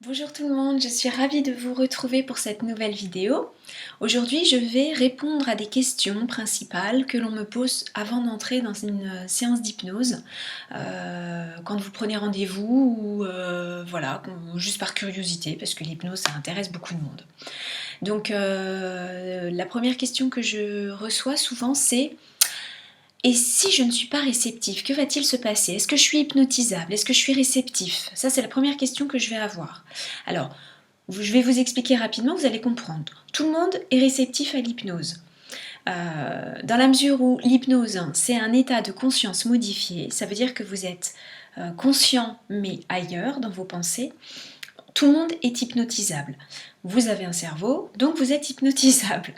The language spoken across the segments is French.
Bonjour tout le monde, je suis ravie de vous retrouver pour cette nouvelle vidéo. Aujourd'hui, je vais répondre à des questions principales que l'on me pose avant d'entrer dans une séance d'hypnose, quand vous prenez rendez-vous ou voilà, juste par curiosité, parce que l'hypnose, ça intéresse beaucoup de monde. Donc, la première question que je reçois souvent, c'est: et si je ne suis pas réceptif, que va-t-il se passer? Est-ce que je suis hypnotisable? Est-ce que je suis réceptif? Ça, c'est la première question que je vais avoir. Alors, je vais vous expliquer rapidement, vous allez comprendre. Tout le monde est réceptif à l'hypnose. Dans la mesure où l'hypnose, c'est un état de conscience modifié, ça veut dire que vous êtes conscient mais ailleurs dans vos pensées. Tout le monde est hypnotisable. Vous avez un cerveau, donc vous êtes hypnotisable.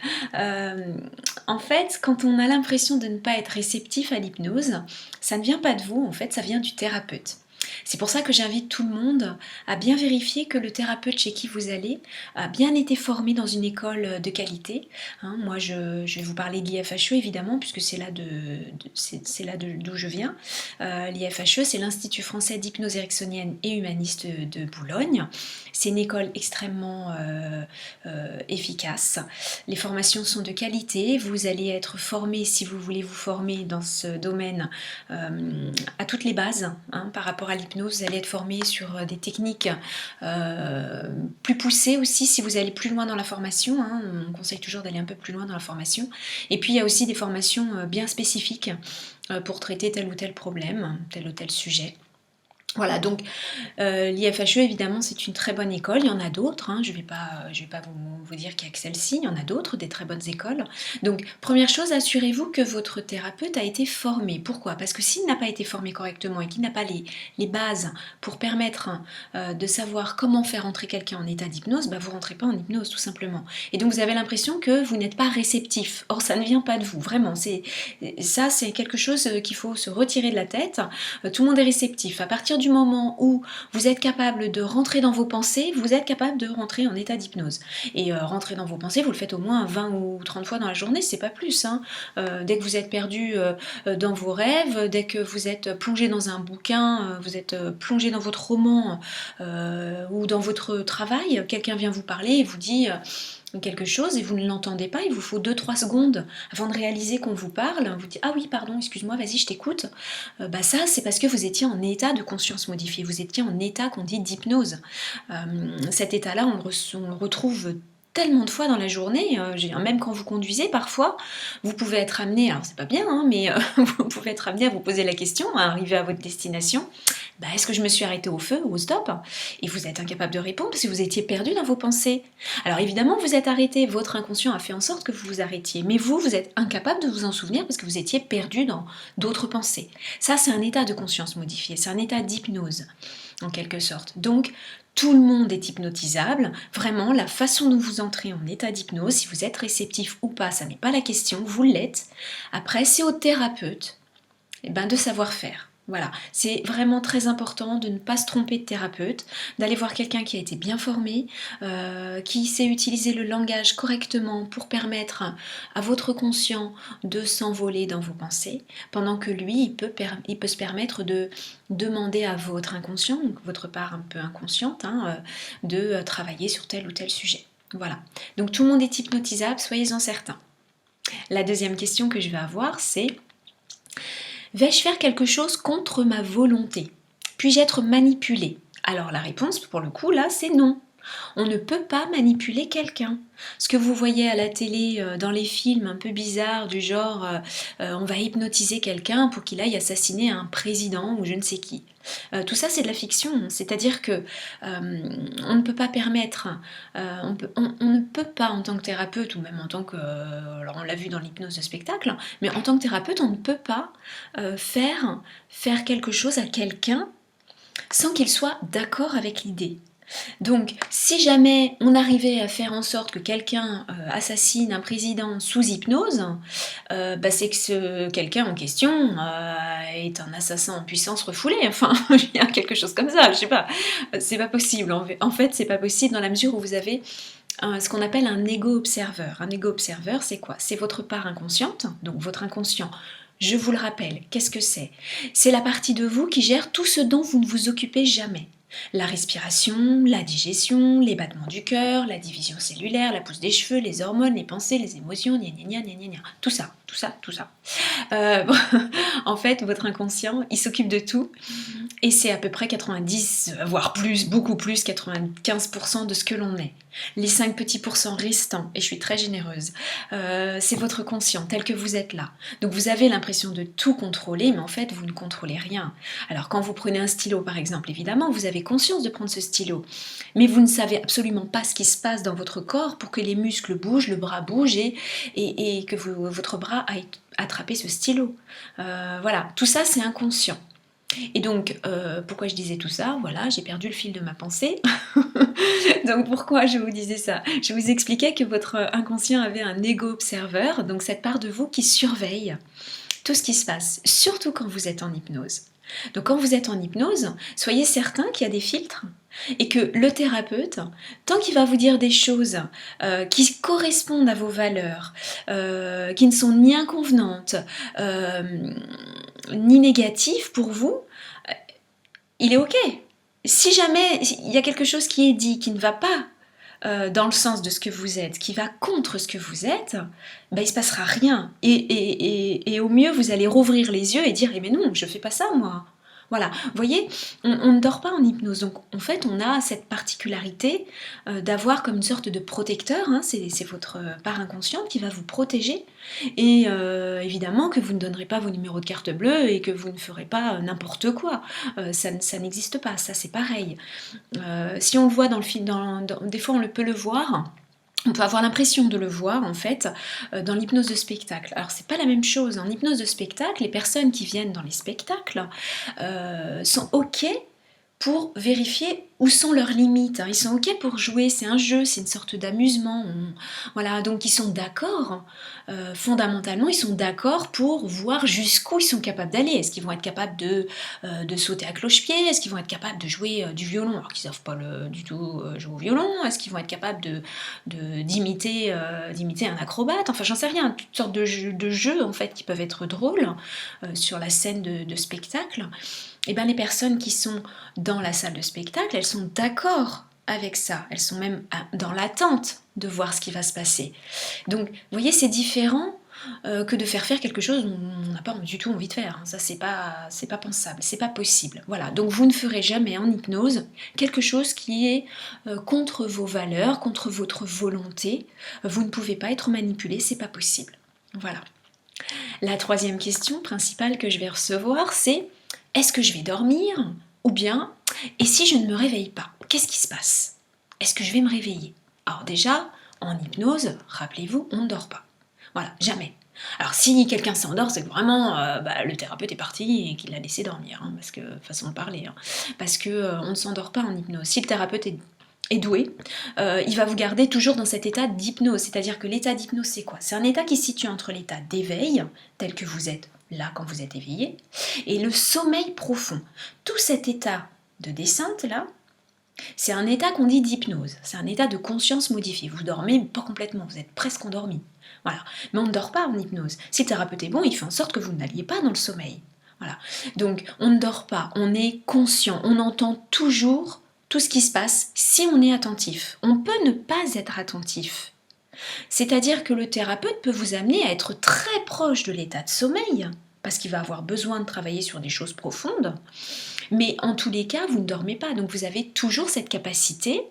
En fait, quand on a l'impression de ne pas être réceptif à l'hypnose, ça ne vient pas de vous, en fait, ça vient du thérapeute. C'est pour ça que j'invite tout le monde à bien vérifier que le thérapeute chez qui vous allez a bien été formé dans une école de qualité. Moi, je vais vous parler de l'IFHE évidemment, puisque c'est là d'où je viens. L'IFHE, c'est l'Institut français d'hypnose ericksonienne et humaniste de Boulogne. C'est une école extrêmement efficace. Les formations sont de qualité. Vous allez être formé, si vous voulez vous former dans ce domaine, à toutes les bases par rapport à l'hypnose. Vous allez être formé sur des techniques plus poussées aussi si vous allez plus loin dans la formation. On conseille toujours d'aller un peu plus loin dans la formation. Et puis il y a aussi des formations bien spécifiques pour traiter tel ou tel problème, tel ou tel sujet. Voilà, donc l'IFHE, évidemment, c'est une très bonne école. Il y en a d'autres, je vais pas vous dire qu'il n'y a que celle-ci, il y en a d'autres, des très bonnes écoles. Donc, première chose, assurez-vous que votre thérapeute a été formé. Pourquoi? Parce que s'il n'a pas été formé correctement et qu'il n'a pas les bases pour permettre de savoir comment faire entrer quelqu'un en état d'hypnose, vous ne rentrez pas en hypnose, tout simplement. Et donc, vous avez l'impression que vous n'êtes pas réceptif. Or, ça ne vient pas de vous, vraiment. Ça, c'est quelque chose qu'il faut se retirer de la tête. Tout le monde est réceptif. À partir du moment où vous êtes capable de rentrer dans vos pensées, vous êtes capable de rentrer en état d'hypnose. Et rentrer dans vos pensées, vous le faites au moins 20 ou 30 fois dans la journée, c'est pas plus. Dès que vous êtes perdu dans vos rêves, dès que vous êtes plongé dans un bouquin, vous êtes plongé dans votre roman ou dans votre travail, quelqu'un vient vous parler et vous dit quelque chose et vous ne l'entendez pas, il vous faut 2-3 secondes avant de réaliser qu'on vous parle, vous dites ah oui pardon, excuse-moi, vas-y je t'écoute. Ça c'est parce que vous étiez en état de conscience modifiée, vous étiez en état qu'on dit d'hypnose. Cet état-là on le retrouve tellement de fois dans la journée, même quand vous conduisez parfois, vous pouvez être amené, alors c'est pas bien, mais vous pouvez être amené à vous poser la question, à arriver à votre destination, est-ce que je me suis arrêtée au feu ou au stop? Et vous êtes incapable de répondre parce que vous étiez perdu dans vos pensées. Alors évidemment, vous êtes arrêté, votre inconscient a fait en sorte que vous vous arrêtiez, mais vous êtes incapable de vous en souvenir parce que vous étiez perdu dans d'autres pensées. Ça, c'est un état de conscience modifié, c'est un état d'hypnose, en quelque sorte. Donc, tout le monde est hypnotisable. Vraiment, la façon dont vous entrez en état d'hypnose, si vous êtes réceptif ou pas, ça n'est pas la question, vous l'êtes. Après, c'est au thérapeute de savoir faire. Voilà, c'est vraiment très important de ne pas se tromper de thérapeute, d'aller voir quelqu'un qui a été bien formé, qui sait utiliser le langage correctement pour permettre à votre conscient de s'envoler dans vos pensées, pendant que lui, il peut se permettre de demander à votre inconscient, donc votre part un peu inconsciente, de travailler sur tel ou tel sujet. Voilà, donc tout le monde est hypnotisable, soyez-en certains. La deuxième question que je vais avoir, c'est: vais-je faire quelque chose contre ma volonté? Puis-je être manipulée? Alors la réponse, pour le coup, là, c'est non. On ne peut pas manipuler quelqu'un. Ce que vous voyez à la télé, dans les films un peu bizarres, du genre on va hypnotiser quelqu'un pour qu'il aille assassiner un président ou je ne sais qui. Tout ça, c'est de la fiction. C'est-à-dire que on ne peut pas permettre, on ne peut pas en tant que thérapeute ou même en tant que, alors on l'a vu dans l'hypnose de spectacle, mais en tant que thérapeute, on ne peut pas faire quelque chose à quelqu'un sans qu'il soit d'accord avec l'idée. Donc, si jamais on arrivait à faire en sorte que quelqu'un assassine un président sous hypnose, c'est que ce quelqu'un en question est un assassin en puissance refoulée, enfin, il y a quelque chose comme ça, je sais pas. C'est pas possible, en fait, c'est pas possible dans la mesure où vous avez ce qu'on appelle un ego-observeur. Un ego-observeur, c'est quoi? C'est votre part inconsciente, donc votre inconscient. Je vous le rappelle, qu'est-ce que c'est? C'est la partie de vous qui gère tout ce dont vous ne vous occupez jamais. La respiration, la digestion, les battements du cœur, la division cellulaire, la pousse des cheveux, les hormones, les pensées, les émotions, gna gna gna gna gna gna. Tout ça, tout ça, tout ça. Bon, en fait, votre inconscient, il s'occupe de tout et c'est à peu près 90, voire plus, beaucoup plus, 95% de ce que l'on est. Les 5 petits pourcents restants, et je suis très généreuse, c'est votre conscient tel que vous êtes là. Donc vous avez l'impression de tout contrôler, mais en fait vous ne contrôlez rien. Alors quand vous prenez un stylo par exemple, évidemment vous avez conscience de prendre ce stylo, mais vous ne savez absolument pas ce qui se passe dans votre corps pour que les muscles bougent, le bras bouge et que votre bras aille attraper ce stylo. Voilà, tout ça c'est inconscient. Et donc, pourquoi je disais tout ça? Voilà, j'ai perdu le fil de ma pensée. Donc pourquoi je vous disais ça? Je vous expliquais que votre inconscient avait un ego observeur, donc cette part de vous qui surveille tout ce qui se passe, surtout quand vous êtes en hypnose. Donc quand vous êtes en hypnose, soyez certain qu'il y a des filtres et que le thérapeute, tant qu'il va vous dire des choses qui correspondent à vos valeurs, qui ne sont ni inconvenantes, ni négatives pour vous, il est ok. Si jamais il y a quelque chose qui est dit qui ne va pas dans le sens de ce que vous êtes, qui va contre ce que vous êtes, ben, il ne se passera rien. Et au mieux, vous allez rouvrir les yeux et dire, eh mais non, je ne fais pas ça moi. Voilà, vous voyez, on ne dort pas en hypnose, donc en fait on a cette particularité d'avoir comme une sorte de protecteur, hein, c'est votre part inconsciente qui va vous protéger, et évidemment que vous ne donnerez pas vos numéros de carte bleue et que vous ne ferez pas n'importe quoi, ça n'existe pas, ça c'est pareil. Si on le voit dans le film, des fois on peut le voir, on peut avoir l'impression de le voir en fait dans l'hypnose de spectacle. Alors c'est pas la même chose. En hypnose de spectacle, les personnes qui viennent dans les spectacles sont ok pour vérifier où sont leurs limites. Ils sont ok pour jouer, c'est un jeu, c'est une sorte d'amusement. Voilà, donc ils sont d'accord, fondamentalement, ils sont d'accord pour voir jusqu'où ils sont capables d'aller. Est-ce qu'ils vont être capables de sauter à cloche-pied? Est-ce qu'ils vont être capables de jouer du violon alors qu'ils ne savent pas du tout jouer au violon? Est-ce qu'ils vont être capables d'imiter un acrobate? Enfin, j'en sais rien, toutes sortes de jeux en fait qui peuvent être drôles sur la scène de spectacle. Et bien les personnes qui sont dans la salle de spectacle, elles sont d'accord avec ça, elles sont même dans l'attente de voir ce qui va se passer. Donc, vous voyez, c'est différent que de faire quelque chose dont on n'a pas du tout envie de faire. Ça, c'est pas pensable, c'est pas possible. Voilà, donc vous ne ferez jamais en hypnose quelque chose qui est contre vos valeurs, contre votre volonté. Vous ne pouvez pas être manipulé, c'est pas possible. Voilà. La troisième question principale que je vais recevoir, c'est: est-ce que je vais dormir? Ou bien, et si je ne me réveille pas, qu'est-ce qui se passe? Est-ce que je vais me réveiller? Alors déjà, en hypnose, rappelez-vous, on ne dort pas. Voilà, jamais. Alors si quelqu'un s'endort, c'est que vraiment le thérapeute est parti et qu'il l'a laissé dormir, hein, parce que façon de parler, hein, parce que on ne s'endort pas en hypnose. Si le thérapeute est doué, il va vous garder toujours dans cet état d'hypnose, c'est-à-dire que l'état d'hypnose, c'est quoi? C'est un état qui se situe entre l'état d'éveil, tel que vous êtes là quand vous êtes éveillé, et le sommeil profond. Tout cet état de descente là, c'est un état qu'on dit d'hypnose, c'est un état de conscience modifiée. Vous dormez pas complètement, vous êtes presque endormi. Voilà. Mais on ne dort pas en hypnose. Si le thérapeute est bon, il fait en sorte que vous n'alliez pas dans le sommeil. Voilà. Donc on ne dort pas, on est conscient, on entend toujours tout ce qui se passe si on est attentif. On peut ne pas être attentif. C'est-à-dire que le thérapeute peut vous amener à être très proche de l'état de sommeil, parce qu'il va avoir besoin de travailler sur des choses profondes, mais en tous les cas, vous ne dormez pas, donc vous avez toujours cette capacité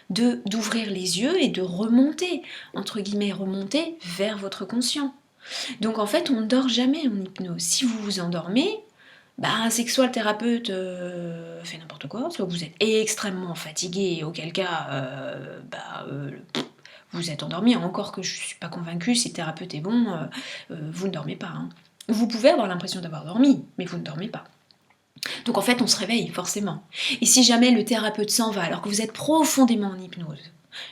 d'ouvrir les yeux et de remonter, entre guillemets, remonter vers votre conscient. Donc en fait, on ne dort jamais en hypnose. Si vous vous endormez, c'est que soit le thérapeute fait n'importe quoi, soit vous êtes extrêmement fatigué, auquel cas vous êtes endormi. Encore que je ne suis pas convaincue, si le thérapeute est bon, vous ne dormez pas. Hein. Vous pouvez avoir l'impression d'avoir dormi, mais vous ne dormez pas. Donc en fait, on se réveille, forcément. Et si jamais le thérapeute s'en va, alors que vous êtes profondément en hypnose,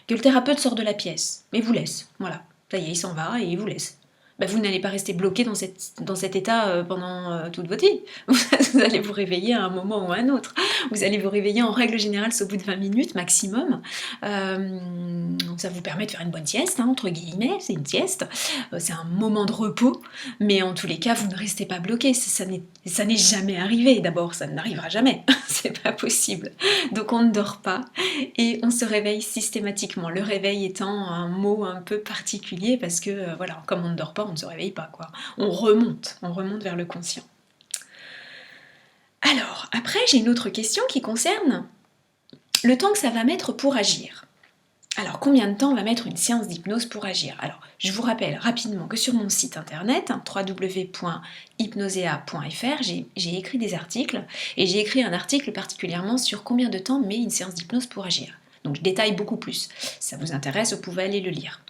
que le thérapeute sort de la pièce, mais vous laisse, voilà. Ça y est, il s'en va et il vous laisse. bah, vous n'allez pas rester bloqué dans cet état pendant toute votre vie. Vous allez vous réveiller à un moment ou à un autre. Vous allez vous réveiller en règle générale au bout de 20 minutes maximum. Ça vous permet de faire une bonne sieste, hein, entre guillemets, c'est une sieste. C'est un moment de repos, mais en tous les cas, vous ne restez pas bloqué. Ça n'est jamais arrivé. D'abord, ça n'arrivera jamais. C'est pas possible. Donc on ne dort pas et on se réveille systématiquement. Le réveil étant un mot un peu particulier parce que, voilà, comme on ne dort pas, on ne se réveille pas, quoi. On remonte vers le conscient. Alors, après, j'ai une autre question qui concerne le temps que ça va mettre pour agir. Alors, combien de temps va mettre une séance d'hypnose pour agir? Alors, je vous rappelle rapidement que sur mon site internet, www.hypnosea.fr, j'ai écrit des articles, et j'ai écrit un article particulièrement sur combien de temps met une séance d'hypnose pour agir. Donc, je détaille beaucoup plus. Si ça vous intéresse, vous pouvez aller le lire.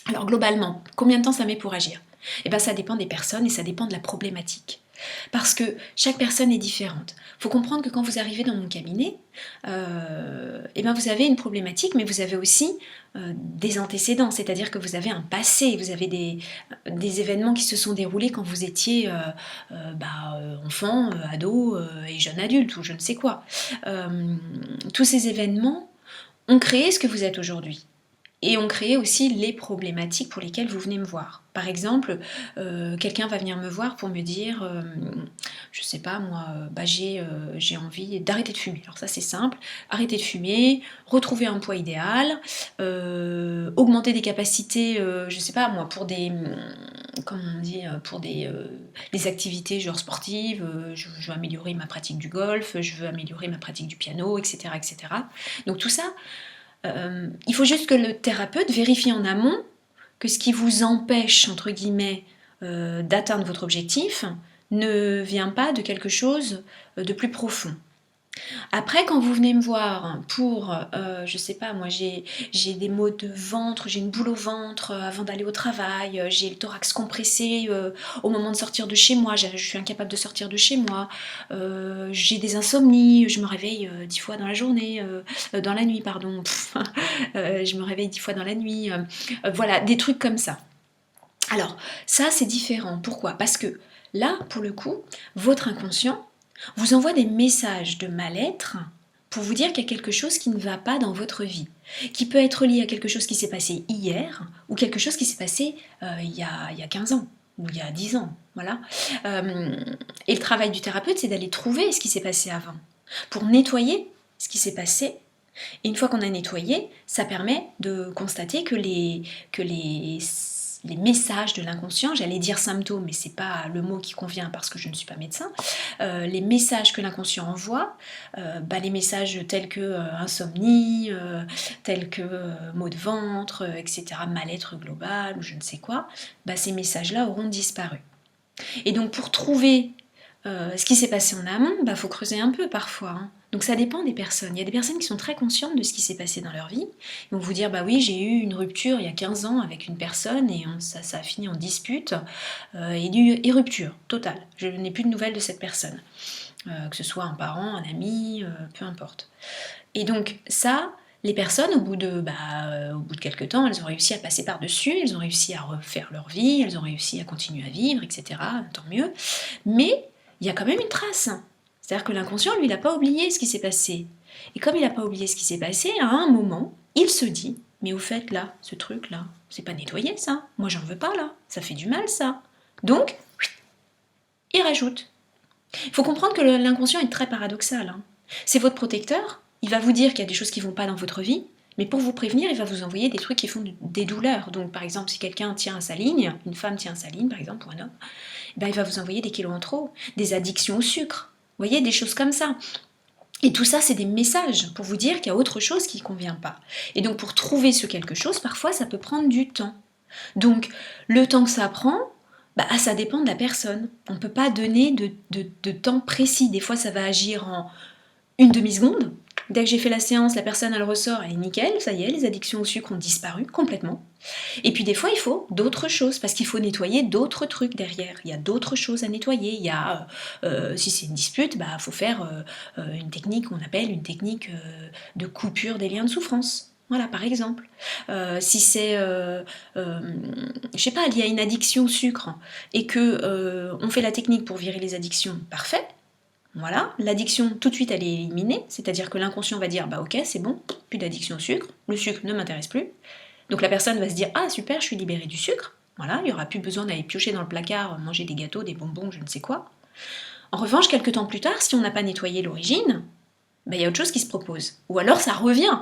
Alors, globalement, combien de temps ça met pour agir? Eh bien, ça dépend des personnes et ça dépend de la problématique. Parce que chaque personne est différente. Il faut comprendre que quand vous arrivez dans mon cabinet, eh bien vous avez une problématique, mais vous avez aussi des antécédents, c'est-à-dire que vous avez un passé, vous avez des événements qui se sont déroulés quand vous étiez enfant, ado et jeune adulte, ou je ne sais quoi. Tous ces événements ont créé ce que vous êtes aujourd'hui. Et ont créé aussi les problématiques pour lesquelles vous venez me voir. Par exemple, quelqu'un va venir me voir pour me dire, je sais pas moi, j'ai envie d'arrêter de fumer. Alors ça c'est simple, arrêter de fumer, retrouver un poids idéal, augmenter des capacités, je sais pas moi, pour des, comment on dit, pour des activités genre sportives, je veux améliorer ma pratique du golf, je veux améliorer ma pratique du piano, etc. etc. Donc tout ça, il faut juste que le thérapeute vérifie en amont que ce qui vous empêche, entre guillemets, d'atteindre votre objectif ne vient pas de quelque chose de plus profond. Après, quand vous venez me voir pour, je sais pas, moi j'ai des maux de ventre, j'ai une boule au ventre avant d'aller au travail, j'ai le thorax compressé au moment de sortir de chez moi, je suis incapable de sortir de chez moi, j'ai des insomnies, je me réveille 10 fois dans la journée, dans la nuit, pardon, je me réveille 10 fois dans la nuit, voilà, des trucs comme ça. Alors, ça c'est différent. Pourquoi? Parce que là, pour le coup, votre inconscient vous envoie des messages de mal-être pour vous dire qu'il y a quelque chose qui ne va pas dans votre vie, qui peut être lié à quelque chose qui s'est passé hier ou quelque chose qui s'est passé il y a 15 ans ou il y a 10 ans. Voilà. Et le travail du thérapeute, c'est d'aller trouver ce qui s'est passé avant, pour nettoyer ce qui s'est passé. Et une fois qu'on a nettoyé, ça permet de constater que les messages de l'inconscient, j'allais dire symptômes, mais c'est pas le mot qui convient parce que je ne suis pas médecin, les messages que l'inconscient envoie, les messages tels que insomnie, tels que maux de ventre, etc., mal-être global ou je ne sais quoi, ces messages-là auront disparu. Et donc pour trouver ce qui s'est passé en amont, faut creuser un peu parfois, hein. Donc ça dépend des personnes. Il y a des personnes qui sont très conscientes de ce qui s'est passé dans leur vie. Ils vont vous dire, oui, j'ai eu une rupture il y a 15 ans avec une personne et ça a fini en dispute et rupture totale. Je n'ai plus de nouvelles de cette personne. Que ce soit un parent, un ami, peu importe. Et donc ça, les personnes, au bout de quelques temps, elles ont réussi à passer par-dessus, elles ont réussi à refaire leur vie, elles ont réussi à continuer à vivre, etc. Tant mieux. Mais il y a quand même une trace. C'est-à-dire que l'inconscient, lui, il n'a pas oublié ce qui s'est passé. Et comme il n'a pas oublié ce qui s'est passé, à un moment, il se dit, mais au fait, là, ce truc-là, c'est pas nettoyé, ça. Moi, j'en veux pas, là. Ça fait du mal, ça. Donc, il rajoute. Il faut comprendre que l'inconscient est très paradoxal, hein. C'est votre protecteur. Il va vous dire qu'il y a des choses qui ne vont pas dans votre vie, mais pour vous prévenir, il va vous envoyer des trucs qui font des douleurs. Donc, par exemple, si quelqu'un tient à sa ligne, une femme tient à sa ligne, par exemple, ou un homme, il va vous envoyer des kilos en trop, des addictions au sucre. Vous voyez, des choses comme ça. Et tout ça, c'est des messages pour vous dire qu'il y a autre chose qui ne convient pas. Et donc, pour trouver ce quelque chose, parfois, ça peut prendre du temps. Donc, le temps que ça prend, ça dépend de la personne. On ne peut pas donner de temps précis. Des fois, ça va agir en une demi-seconde. Dès que j'ai fait la séance, la personne, elle ressort, elle est nickel, ça y est, les addictions au sucre ont disparu complètement. Et puis des fois, il faut d'autres choses, parce qu'il faut nettoyer d'autres trucs derrière. Il y a d'autres choses à nettoyer. Il y a, si c'est une dispute, faut faire une technique qu'on appelle une technique de coupure des liens de souffrance. Voilà, par exemple. Si c'est, je sais pas, lié à une addiction au sucre et que on fait la technique pour virer les addictions, parfait. Voilà, l'addiction tout de suite elle est éliminée, c'est-à-dire que l'inconscient va dire bah ok c'est bon, plus d'addiction au sucre, le sucre ne m'intéresse plus. Donc la personne va se dire ah super je suis libérée du sucre, voilà, il n'y aura plus besoin d'aller piocher dans le placard, manger des gâteaux, des bonbons, je ne sais quoi. En revanche, quelques temps plus tard, si on n'a pas nettoyé l'origine, bah, il y a autre chose qui se propose. Ou alors ça revient,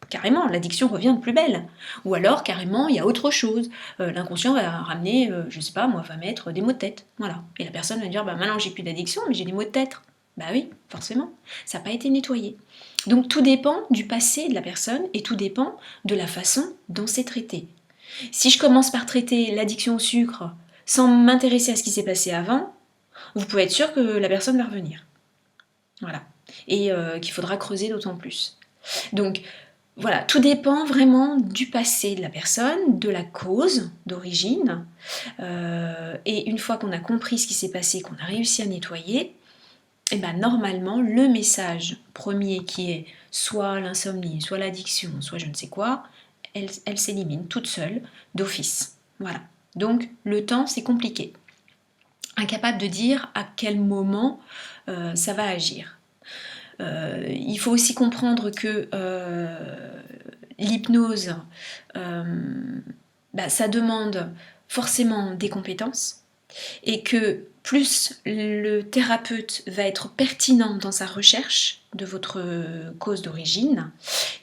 carrément, l'addiction revient de plus belle. Ou alors carrément il y a autre chose. L'inconscient va ramener, je sais pas, moi va mettre des maux de tête. Voilà. Et la personne va dire bah maintenant j'ai plus d'addiction mais j'ai des maux de tête. Bah oui, forcément, ça n'a pas été nettoyé. Donc tout dépend du passé de la personne et tout dépend de la façon dont c'est traité. Si je commence par traiter l'addiction au sucre sans m'intéresser à ce qui s'est passé avant, vous pouvez être sûr que la personne va revenir. Voilà. Et qu'il faudra creuser d'autant plus. Donc voilà, tout dépend vraiment du passé de la personne, de la cause d'origine. Et une fois qu'on a compris ce qui s'est passé, qu'on a réussi à nettoyer, et ben normalement, le message premier qui est soit l'insomnie, soit l'addiction, soit je ne sais quoi, elle s'élimine toute seule d'office. Voilà. Donc le temps, c'est compliqué. Incapable de dire à quel moment ça va agir. Il faut aussi comprendre que l'hypnose, ça demande forcément des compétences et que plus le thérapeute va être pertinent dans sa recherche de votre cause d'origine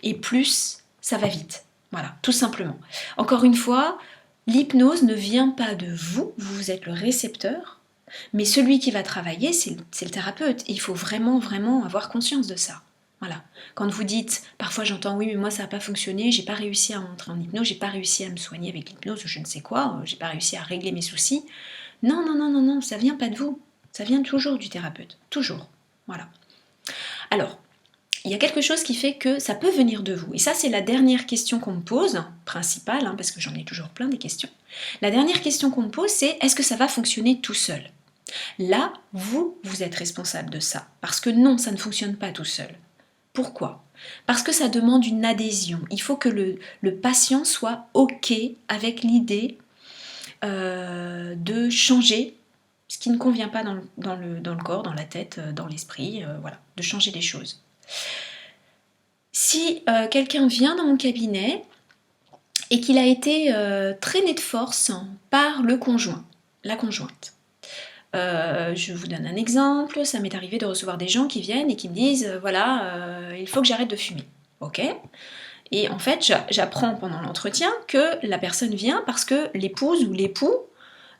et plus ça va vite. Voilà, tout simplement. Encore une fois, l'hypnose ne vient pas de vous, vous êtes le récepteur, mais celui qui va travailler, c'est le thérapeute. Et il faut vraiment, vraiment avoir conscience de ça. Voilà. Quand vous dites, parfois j'entends, oui, mais moi ça n'a pas fonctionné, j'ai pas réussi à entrer en hypnose, j'ai pas réussi à me soigner avec l'hypnose ou je ne sais quoi, j'ai pas réussi à régler mes soucis. Non, non, non, non, non, ça vient pas de vous. Ça vient toujours du thérapeute. Toujours. Voilà. Alors, il y a quelque chose qui fait que ça peut venir de vous. Et ça, c'est la dernière question qu'on me pose, principale, parce que j'en ai toujours plein des questions. La dernière question qu'on me pose, c'est est-ce que ça va fonctionner tout seul? Là, vous êtes responsable de ça. Parce que non, ça ne fonctionne pas tout seul. Pourquoi? Parce que ça demande une adhésion. Il faut que le patient soit OK avec l'idée de changer ce qui ne convient pas dans le corps, dans la tête, dans l'esprit, voilà, de changer les choses. Si quelqu'un vient dans mon cabinet et qu'il a été traîné de force par le conjoint, la conjointe, je vous donne un exemple, ça m'est arrivé de recevoir des gens qui viennent et qui me disent voilà, il faut que j'arrête de fumer. Ok. Et en fait, j'apprends pendant l'entretien que la personne vient parce que l'épouse ou l'époux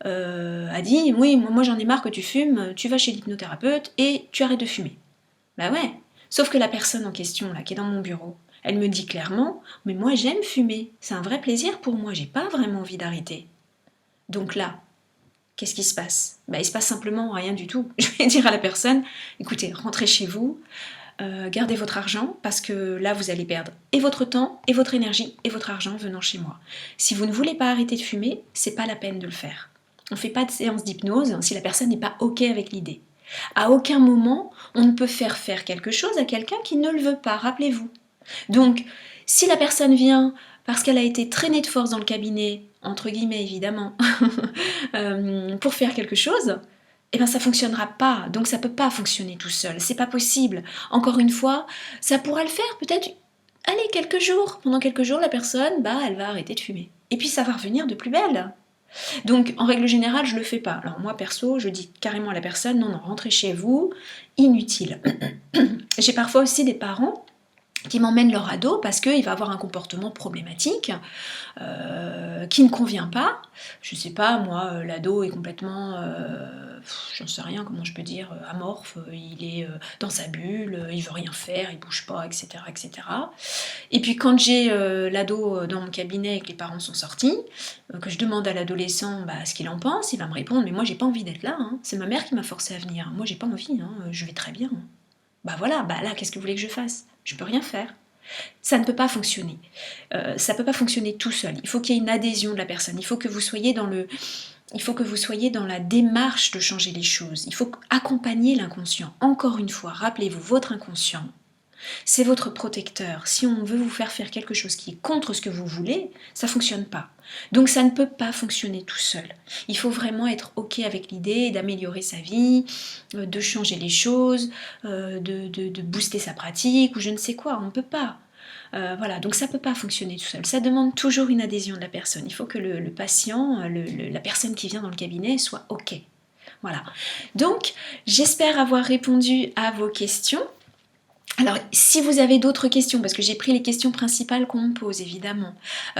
a dit oui, moi j'en ai marre que tu fumes, tu vas chez l'hypnothérapeute et tu arrêtes de fumer. Bah ouais. Sauf que la personne en question là, qui est dans mon bureau, elle me dit clairement mais moi j'aime fumer, c'est un vrai plaisir pour moi, j'ai pas vraiment envie d'arrêter. Donc là, qu'est-ce qui se passe? Il se passe simplement rien du tout. Je vais dire à la personne, écoutez, rentrez chez vous, gardez votre argent, parce que là, vous allez perdre et votre temps, et votre énergie, et votre argent venant chez moi. Si vous ne voulez pas arrêter de fumer, c'est pas la peine de le faire. On ne fait pas de séance d'hypnose si la personne n'est pas OK avec l'idée. À aucun moment, on ne peut faire quelque chose à quelqu'un qui ne le veut pas, rappelez-vous. Donc, si la personne vient parce qu'elle a été traînée de force dans le cabinet, entre guillemets évidemment, pour faire quelque chose, eh ben ça fonctionnera pas. Donc ça peut pas fonctionner tout seul. C'est pas possible. Encore une fois, ça pourra le faire peut-être, allez, quelques jours. Pendant quelques jours, la personne, elle va arrêter de fumer. Et puis ça va revenir de plus belle. Donc en règle générale, je le fais pas. Alors moi perso, je dis carrément à la personne, non, rentrez chez vous, inutile. J'ai parfois aussi des parents qui m'emmènent leur ado parce qu'il va avoir un comportement problématique qui ne convient pas. Je sais pas, moi, l'ado est complètement, j'en sais rien, comment je peux dire, amorphe, il est dans sa bulle, il veut rien faire, il bouge pas, etc. etc. Et puis quand j'ai l'ado dans mon cabinet et que les parents sont sortis, que je demande à l'adolescent ce qu'il en pense, il va me répondre, mais moi j'ai pas envie d'être là, hein. C'est ma mère qui m'a forcé à venir, moi j'ai pas envie, hein. Je vais très bien. Voilà, là, qu'est-ce que vous voulez que je fasse? Je peux rien faire. Ça ne peut pas fonctionner. Ça ne peut pas fonctionner tout seul. Il faut qu'il y ait une adhésion de la personne. Il faut que vous soyez dans la démarche de changer les choses. Il faut accompagner l'inconscient. Encore une fois, rappelez-vous, votre inconscient, C'est votre protecteur. Si on veut vous faire faire quelque chose qui est contre ce que vous voulez, ça ne fonctionne pas. Donc ça ne peut pas fonctionner tout seul. Il faut vraiment être OK avec l'idée d'améliorer sa vie, de changer les choses, de booster sa pratique ou je ne sais quoi. On ne peut pas. Voilà, donc ça ne peut pas fonctionner tout seul. Ça demande toujours une adhésion de la personne. Il faut que le patient, la personne qui vient dans le cabinet soit OK. Voilà. Donc, j'espère avoir répondu à vos questions. Alors, si vous avez d'autres questions, parce que j'ai pris les questions principales qu'on me pose, évidemment.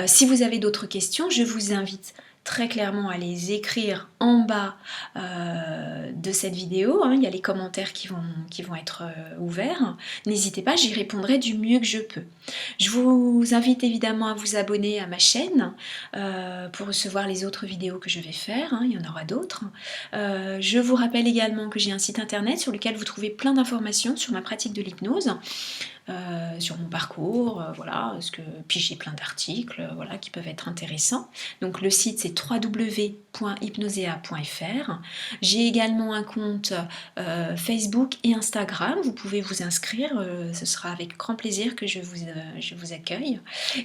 Si vous avez d'autres questions, je vous invite très clairement à les écrire en bas de cette vidéo. Il y a les commentaires qui vont être ouverts. N'hésitez pas, j'y répondrai du mieux que je peux. Je vous invite évidemment à vous abonner à ma chaîne pour recevoir les autres vidéos que je vais faire. Il y en aura d'autres. Je vous rappelle également que j'ai un site internet sur lequel vous trouvez plein d'informations sur ma pratique de l'hypnose. Sur mon parcours, voilà, puis j'ai plein d'articles voilà, qui peuvent être intéressants. Donc le site c'est www.hypnosea.fr. J'ai également un compte Facebook et Instagram, vous pouvez vous inscrire, ce sera avec grand plaisir que je vous accueille.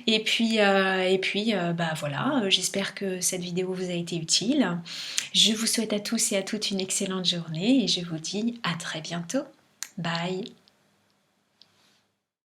Et puis voilà, j'espère que cette vidéo vous a été utile. Je vous souhaite à tous et à toutes une excellente journée et je vous dis à très bientôt. Bye!